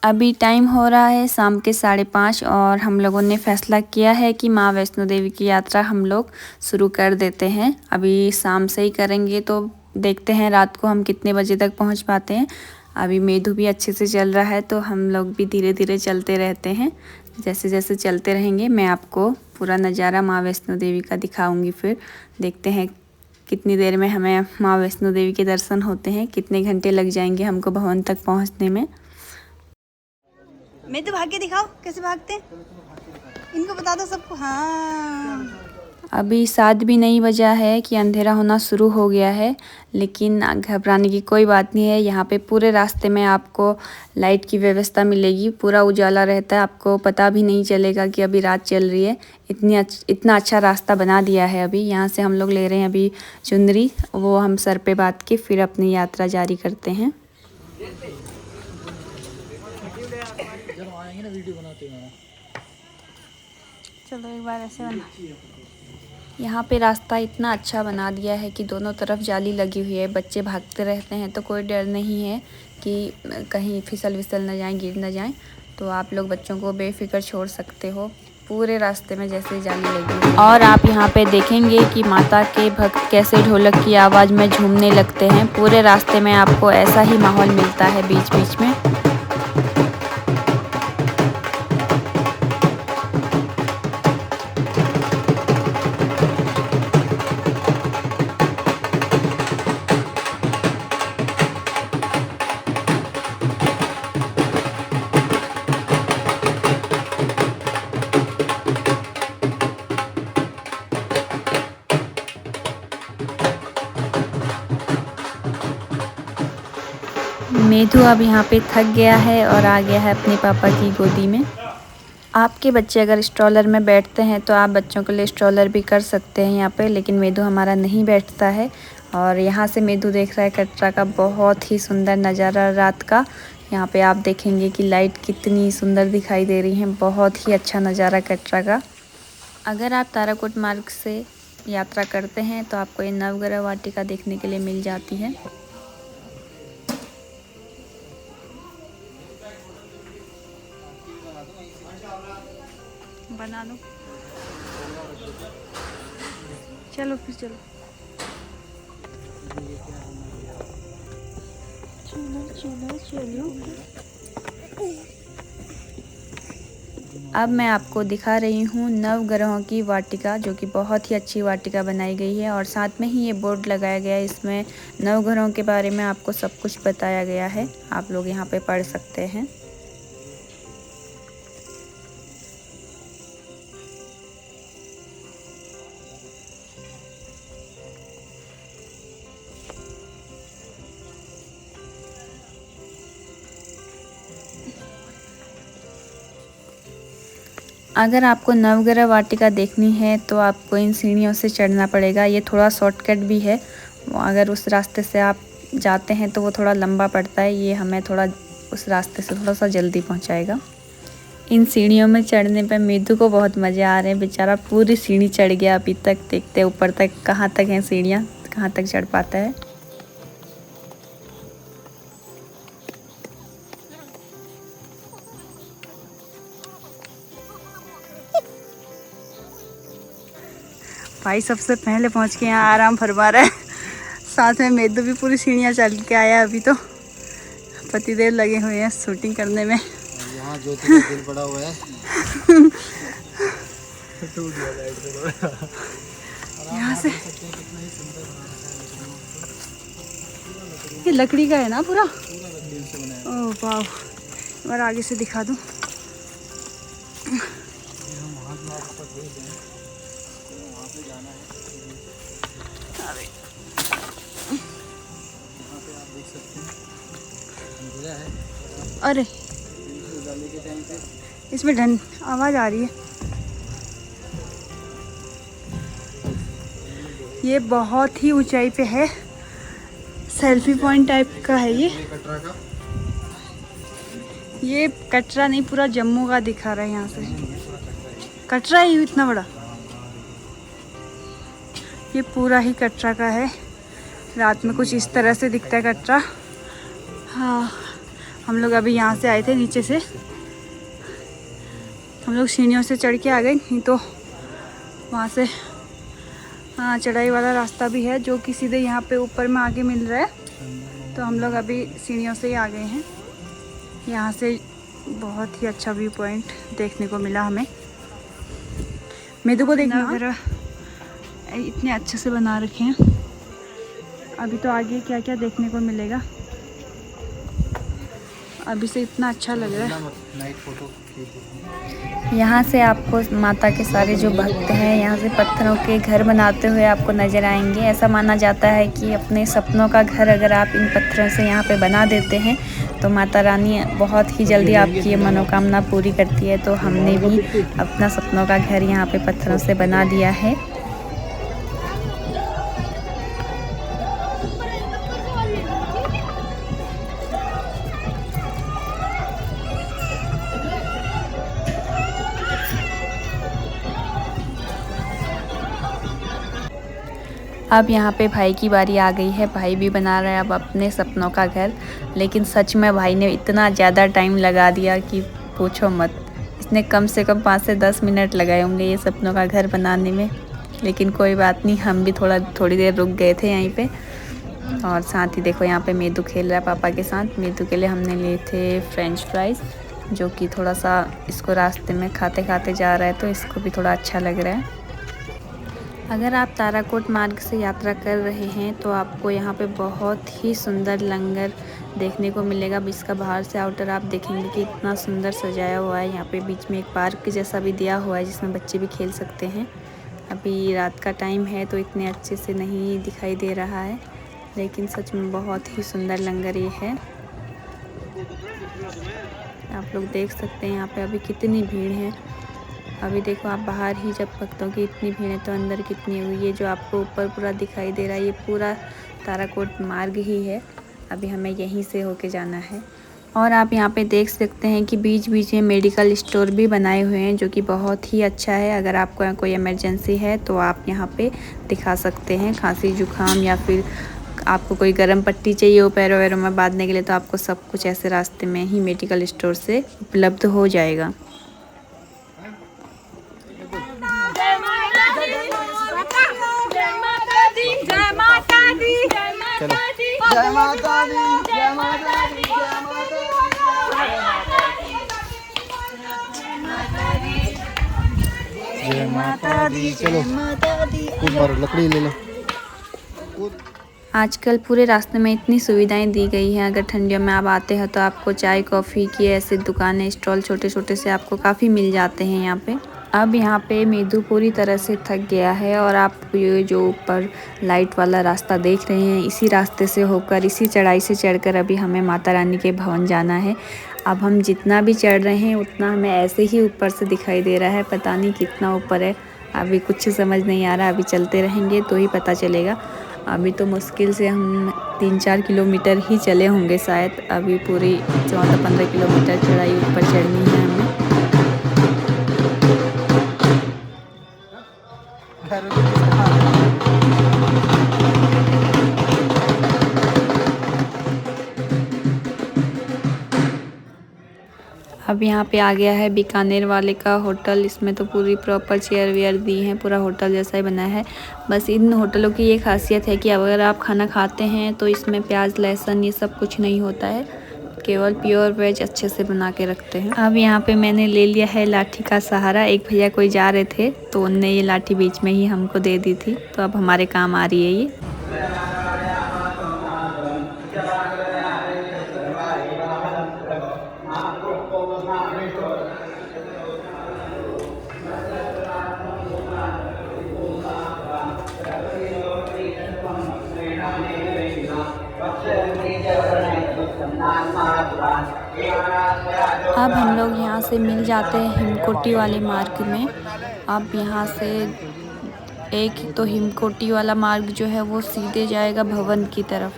अभी टाइम हो रहा है शाम के 5:30 और हम लोगों ने फैसला किया है कि माँ वैष्णो देवी की यात्रा हम लोग शुरू कर देते हैं। अभी शाम से ही करेंगे तो देखते हैं रात को हम कितने बजे तक पहुंच पाते हैं। अभी मेधु भी अच्छे से चल रहा है तो हम लोग भी धीरे धीरे चलते रहते हैं। जैसे जैसे चलते रहेंगे मैं आपको पूरा नज़ारा माँ वैष्णो देवी का दिखाऊँगी। फिर देखते हैं कितनी देर में हमें माँ वैष्णो देवी के दर्शन होते हैं, कितने घंटे लग जाएंगे हमको भवन तक पहुँचने में। मैं तो भाग के दिखाओ कैसे भागते हैं, इनको बता दो सबको। हाँ अभी 7 भी नहीं बजा है कि अंधेरा होना शुरू हो गया है, लेकिन घबराने की कोई बात नहीं है। यहाँ पे पूरे रास्ते में आपको लाइट की व्यवस्था मिलेगी, पूरा उजाला रहता है, आपको पता भी नहीं चलेगा कि अभी रात चल रही है। इतना अच्छा रास्ता बना दिया है। अभी यहाँ से हम लोग ले रहे हैं अभी चुनरी, वो हम सर पे बांध के फिर अपनी यात्रा जारी करते हैं। चलो एक बार ऐसे बना। यहाँ पे रास्ता इतना अच्छा बना दिया है कि दोनों तरफ जाली लगी हुई है, बच्चे भागते रहते हैं तो कोई डर नहीं है कि कहीं फिसल विसल न जाएं, गिर न जाएं। तो आप लोग बच्चों को बेफिक्र छोड़ सकते हो। पूरे रास्ते में जैसे जाली लगी है और आप यहाँ पे देखेंगे कि माता के भक्त कैसे ढोलक की आवाज़ में झूमने लगते हैं। पूरे रास्ते में आपको ऐसा ही माहौल मिलता है बीच बीच में। मेधु अब यहाँ पे थक गया है और आ गया है अपने पापा की गोदी में। आपके बच्चे अगर स्ट्रॉलर में बैठते हैं तो आप बच्चों के लिए स्ट्रॉलर भी कर सकते हैं यहाँ पे, लेकिन मेधु हमारा नहीं बैठता है। और यहाँ से मेधु देख रहा है कटरा का बहुत ही सुंदर नज़ारा रात का। यहाँ पे आप देखेंगे कि लाइट कितनी सुंदर दिखाई दे रही है, बहुत ही अच्छा नज़ारा कटरा का। अगर आप ताराकोट मार्ग से यात्रा करते हैं तो आपको ये नवग्रह वाटिका देखने के लिए मिल जाती है। बना लो, चलो फिर चलो चलो चलो चलो। अब मैं आपको दिखा रही हूँ नवग्रहों की वाटिका, जो कि बहुत ही अच्छी वाटिका बनाई गई है और साथ में ही ये बोर्ड लगाया गया है। इसमें नवग्रहों के बारे में आपको सब कुछ बताया गया है, आप लोग यहाँ पे पढ़ सकते हैं। अगर आपको नवग्रह वाटिका देखनी है तो आपको इन सीढ़ियों से चढ़ना पड़ेगा। ये थोड़ा शॉर्टकट भी है, अगर उस रास्ते से आप जाते हैं तो वो थोड़ा लंबा पड़ता है, ये हमें थोड़ा उस रास्ते से थोड़ा सा जल्दी पहुंचाएगा। इन सीढ़ियों में चढ़ने पर मेधु को बहुत मज़े आ रहे हैं, बेचारा पूरी सीढ़ी चढ़ गया अभी तक। देखते हैं ऊपर तक कहाँ तक हैं सीढ़ियाँ, कहाँ तक चढ़ पाता है। भाई सबसे पहले पहुंच के यहाँ आराम फरमा रहा है, साथ में मेधु भी पूरी सीढ़ियाँ चल के आया। अभी तो पतिदेव लगे हुए हैं शूटिंग करने में। यहाँ ज्योति का दिल पड़ा हुआ है। यहाँ से ये लकड़ी का है ना पूरा? ओह वाह, एक बार आगे से दिखा दूँ। अरे इसमें ढन आवाज़ आ रही है। ये बहुत ही ऊंचाई पे है, सेल्फी पॉइंट टाइप का है ये। ये कटरा नहीं, पूरा जम्मू का दिखा रहा है यहाँ से। कटरा ही इतना बड़ा, ये पूरा ही कटरा का है। रात में कुछ इस तरह से दिखता है कटरा। हाँ, हम लोग अभी यहाँ से आए थे नीचे से, हम लोग सीढ़ियों से चढ़ के आ गए, नहीं तो वहाँ से हाँ चढ़ाई वाला रास्ता भी है जो कि सीधे यहाँ पे ऊपर में आगे मिल रहा है। तो हम लोग अभी सीढ़ियों से ही आ गए हैं। यहाँ से बहुत ही अच्छा व्यू पॉइंट देखने को मिला हमें। मेदू को देखना वगैरह इतने अच्छे से बना रखे हैं। अभी तो आगे क्या क्या देखने को मिलेगा, अभी से इतना अच्छा लग रहा है। यहाँ से आपको माता के सारे जो भक्त हैं यहाँ से पत्थरों के घर बनाते हुए आपको नज़र आएंगे। ऐसा माना जाता है कि अपने सपनों का घर अगर आप इन पत्थरों से यहाँ पे बना देते हैं तो माता रानी बहुत ही जल्दी आपकी ये मनोकामना पूरी करती है। तो हमने भी अपना सपनों का घर यहाँ पे पत्थरों से बना दिया है। अब यहाँ पे भाई की बारी आ गई है। भाई भी बना रहा है अब अपने सपनों का घर, लेकिन सच में भाई ने इतना ज़्यादा टाइम लगा दिया कि पूछो मत। इसने कम से कम 5 से 10 मिनट लगाए होंगे ये सपनों का घर बनाने में। लेकिन कोई बात नहीं, हम भी थोड़ी देर रुक गए थे यहीं पे। और साथ ही देखो यहाँ पे मेदू खेल रहा है पापा के साथ। मेदू के लिए हमने लिए थे फ्रेंच फ्राइज़, जो कि थोड़ा सा इसको रास्ते में खाते खाते जा रहा है तो इसको भी थोड़ा अच्छा लग रहा है। अगर आप ताराकोट मार्ग से यात्रा कर रहे हैं तो आपको यहाँ पे बहुत ही सुंदर लंगर देखने को मिलेगा। अब इसका बाहर से आउटर आप देखेंगे कि इतना सुंदर सजाया हुआ है। यहाँ पे बीच में एक पार्क जैसा भी दिया हुआ है जिसमें बच्चे भी खेल सकते हैं। अभी रात का टाइम है तो इतने अच्छे से नहीं दिखाई दे रहा है, लेकिन सच में बहुत ही सुंदर लंगर ये है। आप लोग देख सकते हैं यहाँ पे अभी कितनी भीड़ है। अभी देखो आप बाहर ही जब भक्तों की इतनी भीड़ है तो अंदर कितनी हुई। ये जो आपको ऊपर पूरा दिखाई दे रहा है ये पूरा ताराकोट मार्ग ही है। अभी हमें यहीं से होके जाना है। और आप यहाँ पे देख सकते हैं कि बीच बीच में मेडिकल स्टोर भी बनाए हुए हैं, जो कि बहुत ही अच्छा है। अगर आपको कोई इमरजेंसी है तो आप यहाँ पे दिखा सकते हैं। खांसी जुकाम या फिर आपको कोई गर्म पट्टी चाहिए हो पैरों वैरों में बांधने के लिए, तो आपको सब कुछ ऐसे रास्ते में ही मेडिकल स्टोर से उपलब्ध हो जाएगा। जय माता दी, जय माता दी, जय माता दी, चलो कूद मारो, लकड़ी ले लो। आजकल पूरे रास्ते में इतनी सुविधाएं दी गई हैं। अगर ठंडियों में आप आते हैं तो आपको चाय कॉफ़ी की ऐसे दुकानें स्टॉल छोटे छोटे से आपको काफ़ी मिल जाते हैं यहाँ पे। अब यहाँ पे मेदू पूरी तरह से थक गया है और आप ये जो ऊपर लाइट वाला रास्ता देख रहे हैं इसी रास्ते से होकर इसी चढ़ाई से चढ़कर अभी हमें माता रानी के भवन जाना है। अब हम जितना भी चढ़ रहे हैं उतना हमें ऐसे ही ऊपर से दिखाई दे रहा है, पता नहीं कितना ऊपर है। अभी कुछ समझ नहीं आ रहा, अभी चलते रहेंगे तो ही पता चलेगा। अभी तो मुश्किल से हम 3-4 किलोमीटर ही चले होंगे शायद। अभी पूरी 14-15 किलोमीटर चढ़ाई ऊपर चढ़नी है हमें। अब यहाँ पे आ गया है बीकानेर वाले का होटल। इसमें तो पूरी प्रॉपर चेयर वेयर दी हैं, पूरा होटल जैसा ही बना है। बस इन होटलों की ये खासियत है कि अगर आप खाना खाते हैं तो इसमें प्याज लहसुन ये सब कुछ नहीं होता है, केवल प्योर वेज अच्छे से बना के रखते हैं। अब यहाँ पे मैंने ले लिया है लाठी का सहारा। एक भैया कोई जा रहे थे तो उनने ये लाठी बीच में ही हमको दे दी थी, तो अब हमारे काम आ रही है ये। अब हम लोग यहाँ से मिल जाते हैं हिमकोटी वाले मार्ग में। अब यहाँ से एक तो हिमकोटी वाला मार्ग जो है वो सीधे जाएगा भवन की तरफ,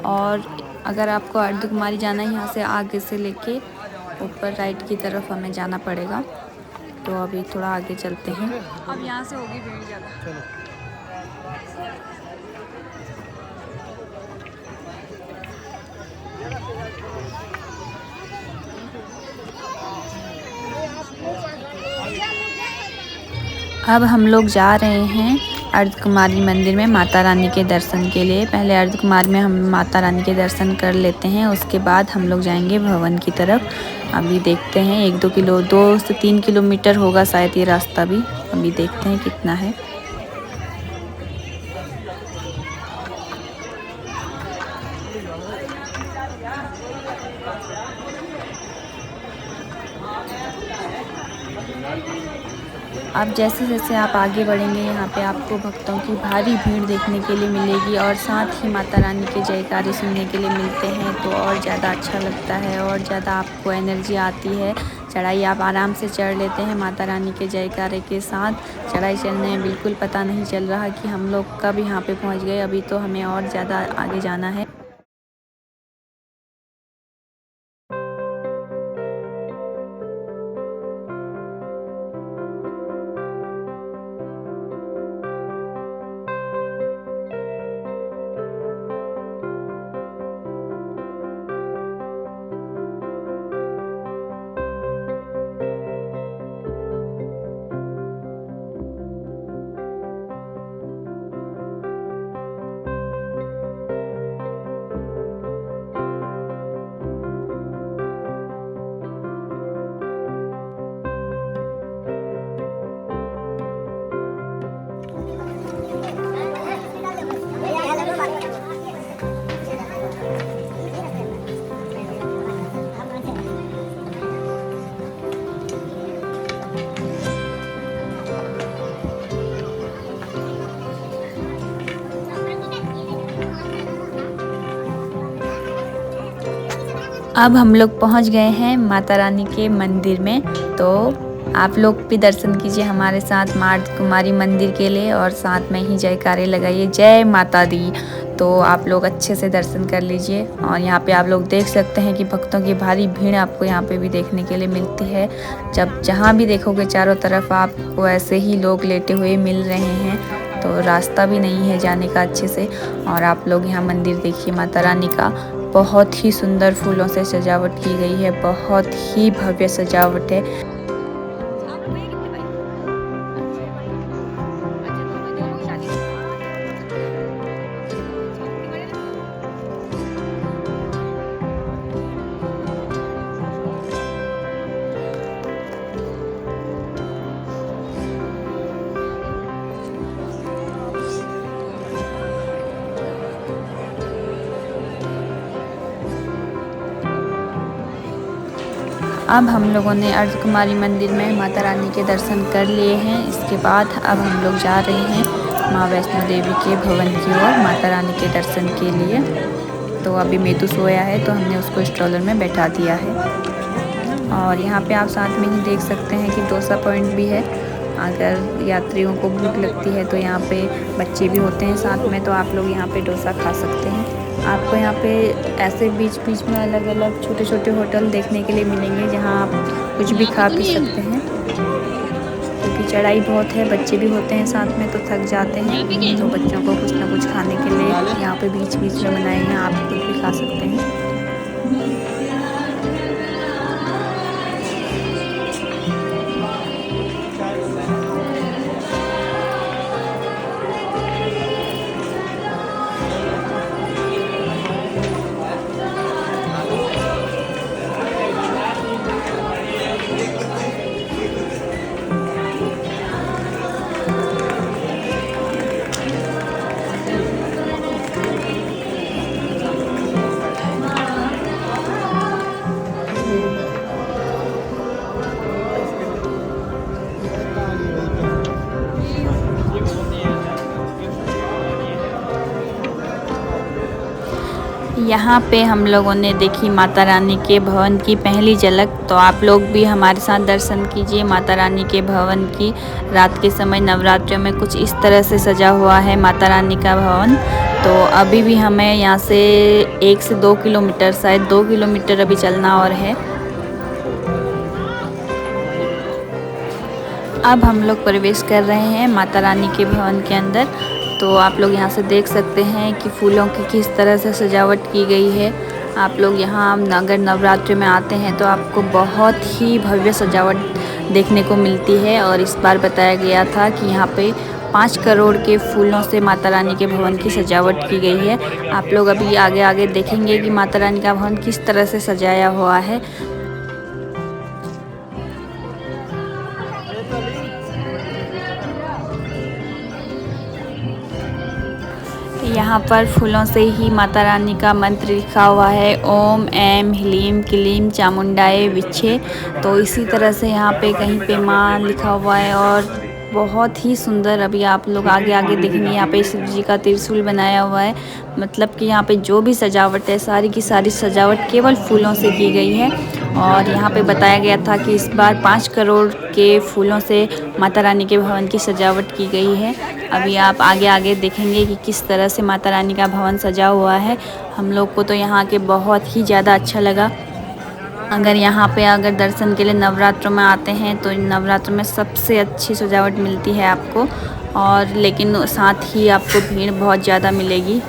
और अगर आपको अर्धकुमारी जाना है यहाँ से आगे से लेके ऊपर राइट की तरफ हमें जाना पड़ेगा। तो अभी थोड़ा आगे चलते हैं। अब यहाँ से होगी भीड़ ज़्यादा। अब हम लोग जा रहे हैं अर्धकुमारी मंदिर में माता रानी के दर्शन के लिए। पहले अर्धकुमारी में हम माता रानी के दर्शन कर लेते हैं, उसके बाद हम लोग जाएंगे भवन की तरफ। अभी देखते हैं 2 से 3 किलोमीटर होगा शायद ये रास्ता भी। अभी देखते हैं कितना है। अब जैसे जैसे आप आगे बढ़ेंगे यहाँ पे आपको भक्तों की भारी भीड़ देखने के लिए मिलेगी और साथ ही माता रानी के जयकारे सुनने के लिए मिलते हैं, तो और ज़्यादा अच्छा लगता है और ज़्यादा आपको एनर्जी आती है। चढ़ाई आप आराम से चढ़ लेते हैं माता रानी के जयकारे के साथ। चढ़ाई चढ़ने में बिल्कुल पता नहीं चल रहा कि हम लोग कब यहाँ पे पहुँच गए। अभी तो हमें और ज़्यादा आगे जाना है। अब हम लोग पहुंच गए हैं माता रानी के मंदिर में, तो आप लोग भी दर्शन कीजिए हमारे साथ माँ कुमारी मंदिर के लिए और साथ में ही जयकारे लगाइए जय माता दी। तो आप लोग अच्छे से दर्शन कर लीजिए। और यहाँ पे आप लोग देख सकते हैं कि भक्तों की भारी भीड़ आपको यहाँ पे भी देखने के लिए मिलती है। जब जहाँ भी देखोगे चारों तरफ आपको ऐसे ही लोग लेटे हुए मिल रहे हैं, तो रास्ता भी नहीं है जाने का अच्छे से। और आप लोग यहाँ मंदिर देखिए माता रानी का, बहुत ही सुंदर फूलों से सजावट की गई है, बहुत ही भव्य सजावट है। अब हम लोगों ने अर्धकुमारी मंदिर में माता रानी के दर्शन कर लिए हैं। इसके बाद अब हम लोग जा रहे हैं माँ वैष्णो देवी के भवन की ओर माता रानी के दर्शन के लिए। तो अभी मेतू सोया है तो हमने उसको स्ट्रॉलर में बैठा दिया है। और यहाँ पे आप साथ में ही देख सकते हैं कि डोसा पॉइंट भी है। अगर यात्रियों को भूख लगती है तो यहाँ पे बच्चे भी होते हैं साथ में, तो आप लोग यहाँ पे डोसा खा सकते हैं। आपको यहाँ पे ऐसे बीच बीच में अलग अलग छोटे छोटे होटल देखने के लिए मिलेंगे जहाँ आप कुछ भी खा पी सकते हैं। क्योंकि चढ़ाई बहुत है, बच्चे भी होते हैं साथ में तो थक जाते हैं, तो बच्चों को कुछ ना कुछ खाने के लिए यहाँ पे बीच बीच में बनाए हैं, आप कुछ भी खा सकते हैं। यहाँ पे हम लोगों ने देखी माता रानी के भवन की पहली झलक। तो आप लोग भी हमारे साथ दर्शन कीजिए माता रानी के भवन की। रात के समय नवरात्रियों में कुछ इस तरह से सजा हुआ है माता रानी का भवन। तो अभी भी हमें यहाँ से 1 से 2 किलोमीटर, शायद 2 किलोमीटर अभी चलना और है। अब हम लोग प्रवेश कर रहे हैं माता रानी के भवन के अंदर। तो आप लोग यहाँ से देख सकते हैं कि फूलों की किस तरह से सजावट की गई है। आप लोग यहाँ अगर नवरात्रि में आते हैं तो आपको बहुत ही भव्य सजावट देखने को मिलती है। और इस बार बताया गया था कि यहाँ पे 5 करोड़ के फूलों से माता रानी के भवन की सजावट की गई है। आप लोग अभी आगे आगे देखेंगे कि माता रानी का भवन किस तरह से सजाया हुआ है। यहाँ पर फूलों से ही माता रानी का मंत्र लिखा हुआ है, ओम ऐं ह्लीं क्लीं चामुंडाय विच्चे। तो इसी तरह से यहाँ पे कहीं पे माँ लिखा हुआ है और बहुत ही सुंदर। अभी आप लोग आगे आगे देखेंगे यहाँ पे शिव जी का त्रिशूल बनाया हुआ है। मतलब कि यहाँ पे जो भी सजावट है सारी की सारी सजावट केवल फूलों से की गई है। और यहाँ पे बताया गया था कि इस बार 5 करोड़ के फूलों से माता रानी के भवन की सजावट की गई है। अभी आप आगे आगे देखेंगे कि किस तरह से माता रानी का भवन सजा हुआ है। हम लोग को तो यहाँ के बहुत ही ज़्यादा अच्छा लगा। अगर यहाँ पे अगर दर्शन के लिए नवरात्रों में आते हैं तो नवरात्रों में सबसे अच्छी सजावट मिलती है आपको, और लेकिन साथ ही आपको भीड़ बहुत ज़्यादा मिलेगी।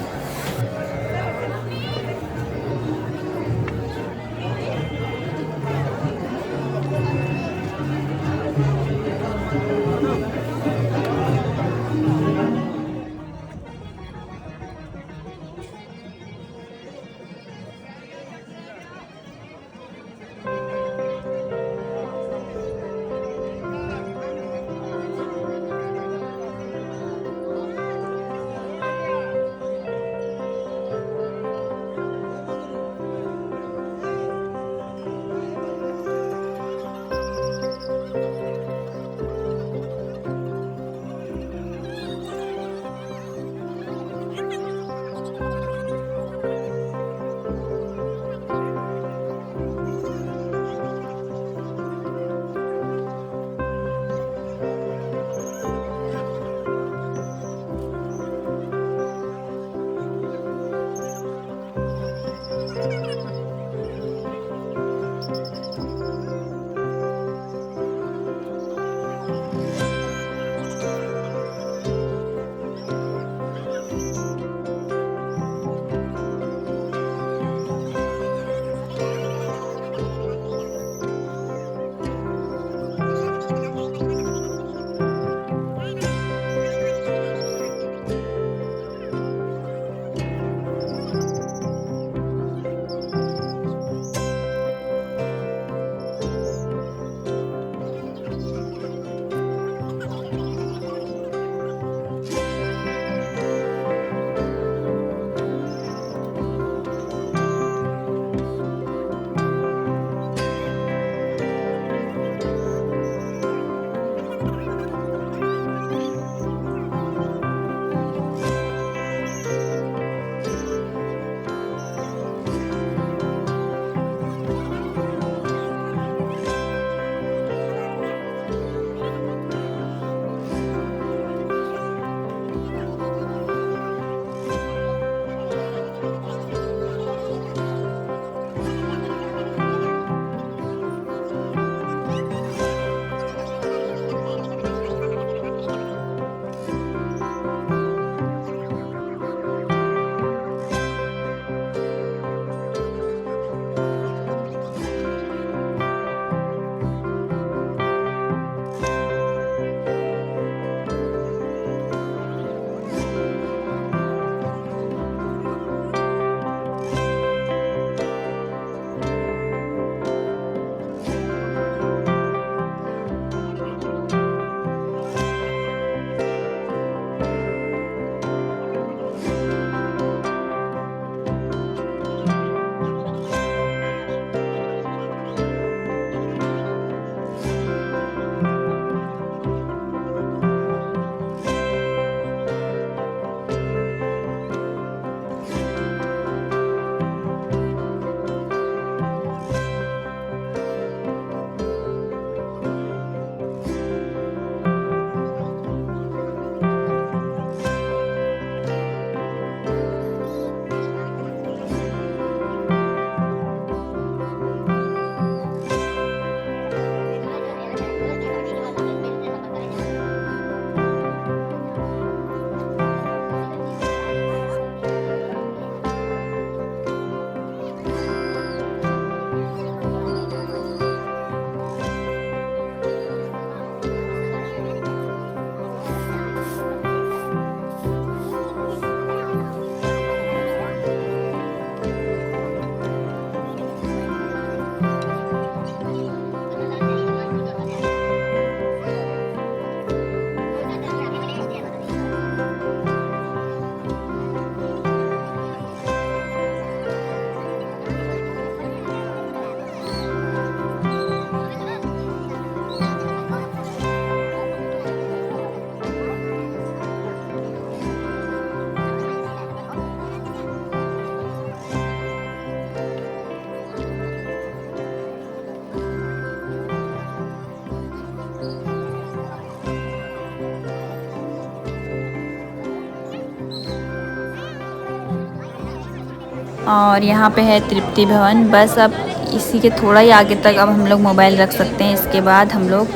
और यहाँ पे है तृप्ति भवन। बस अब इसी के थोड़ा ही आगे तक अब हम लोग मोबाइल रख सकते हैं। इसके बाद हम लोग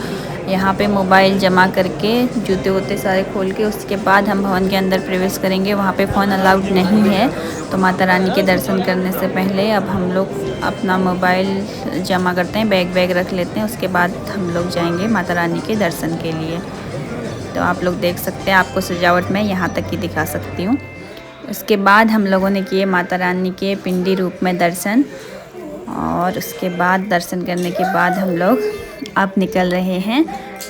यहाँ पे मोबाइल जमा करके जूते वूते सारे खोल के उसके बाद हम भवन के अंदर प्रवेश करेंगे। वहाँ पे फ़ोन अलाउड नहीं है। तो माता रानी के दर्शन करने से पहले अब हम लोग अपना मोबाइल जमा करते हैं, बैग रख लेते हैं। उसके बाद हम लोग जाएंगे माता रानी के दर्शन के लिए। तो आप लोग देख सकते हैं, आपको सजावट मैं यहाँ तक ही दिखा सकती हूँ। उसके बाद हम लोगों ने किए माता रानी के पिंडी रूप में दर्शन, और उसके बाद दर्शन करने के बाद हम लोग अब निकल रहे हैं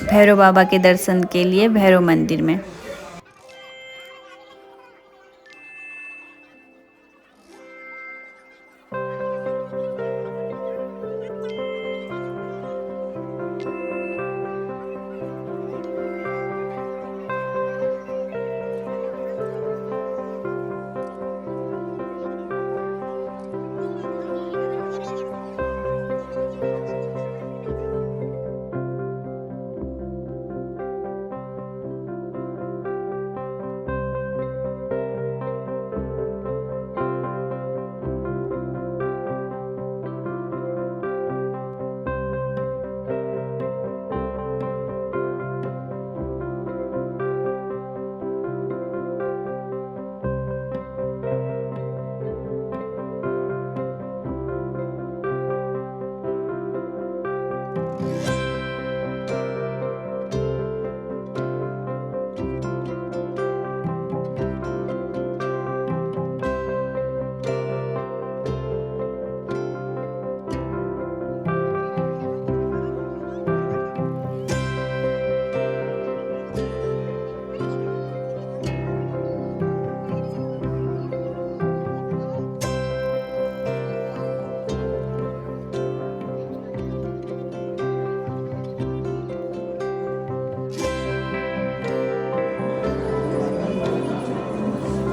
भैरव बाबा के दर्शन के लिए भैरव मंदिर में।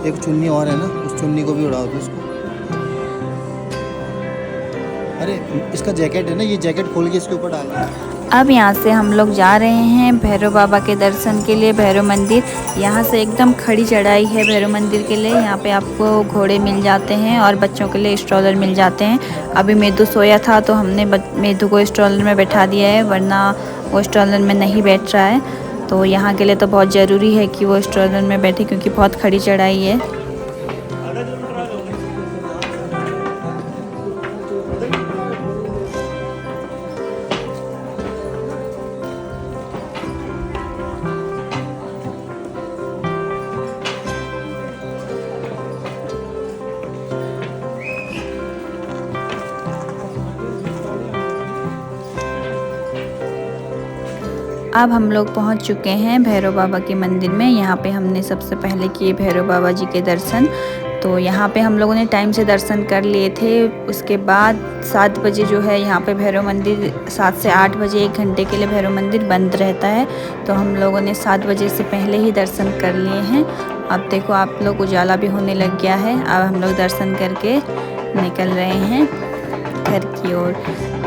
एक चुन्नी और है ना, उस चुन्नी को भी उड़ाओ दो इसको। अरे इसका जैकेट है ना, ये जैकेट खोल के इसके ऊपर डाल दो। अब यहाँ से हम लोग जा रहे हैं भैरव बाबा के दर्शन के लिए भैरव मंदिर। यहाँ से एकदम खड़ी चढ़ाई है भैरव मंदिर के लिए। यहाँ पे आपको घोड़े मिल जाते हैं और बच्चों के लिए स्ट्रॉलर मिल जाते हैं। अभी मेदू सोया था तो हमने मेदू को स्ट्रॉलर में बैठा दिया है, वरना वो स्ट्रॉलर में नहीं बैठ रहा है। तो यहाँ के लिए तो बहुत ज़रूरी है कि वो स्ट्रॉलर में बैठे, क्योंकि बहुत खड़ी चढ़ाई है। अब हम लोग पहुंच चुके हैं भैरव बाबा के मंदिर में। यहाँ पे हमने सबसे पहले किए भैरव बाबा जी के दर्शन। तो यहाँ पे हम लोगों ने टाइम से दर्शन कर लिए थे। उसके बाद 7 बजे जो है यहाँ पे भैरव मंदिर 7 से 8 बजे 1 घंटे के लिए भैरव मंदिर बंद रहता है। तो हम लोगों ने 7 बजे से पहले ही दर्शन कर लिए हैं। अब देखो आप लोग, उजाला भी होने लग गया है। अब हम लोग दर्शन करके निकल रहे हैं घर की ओर।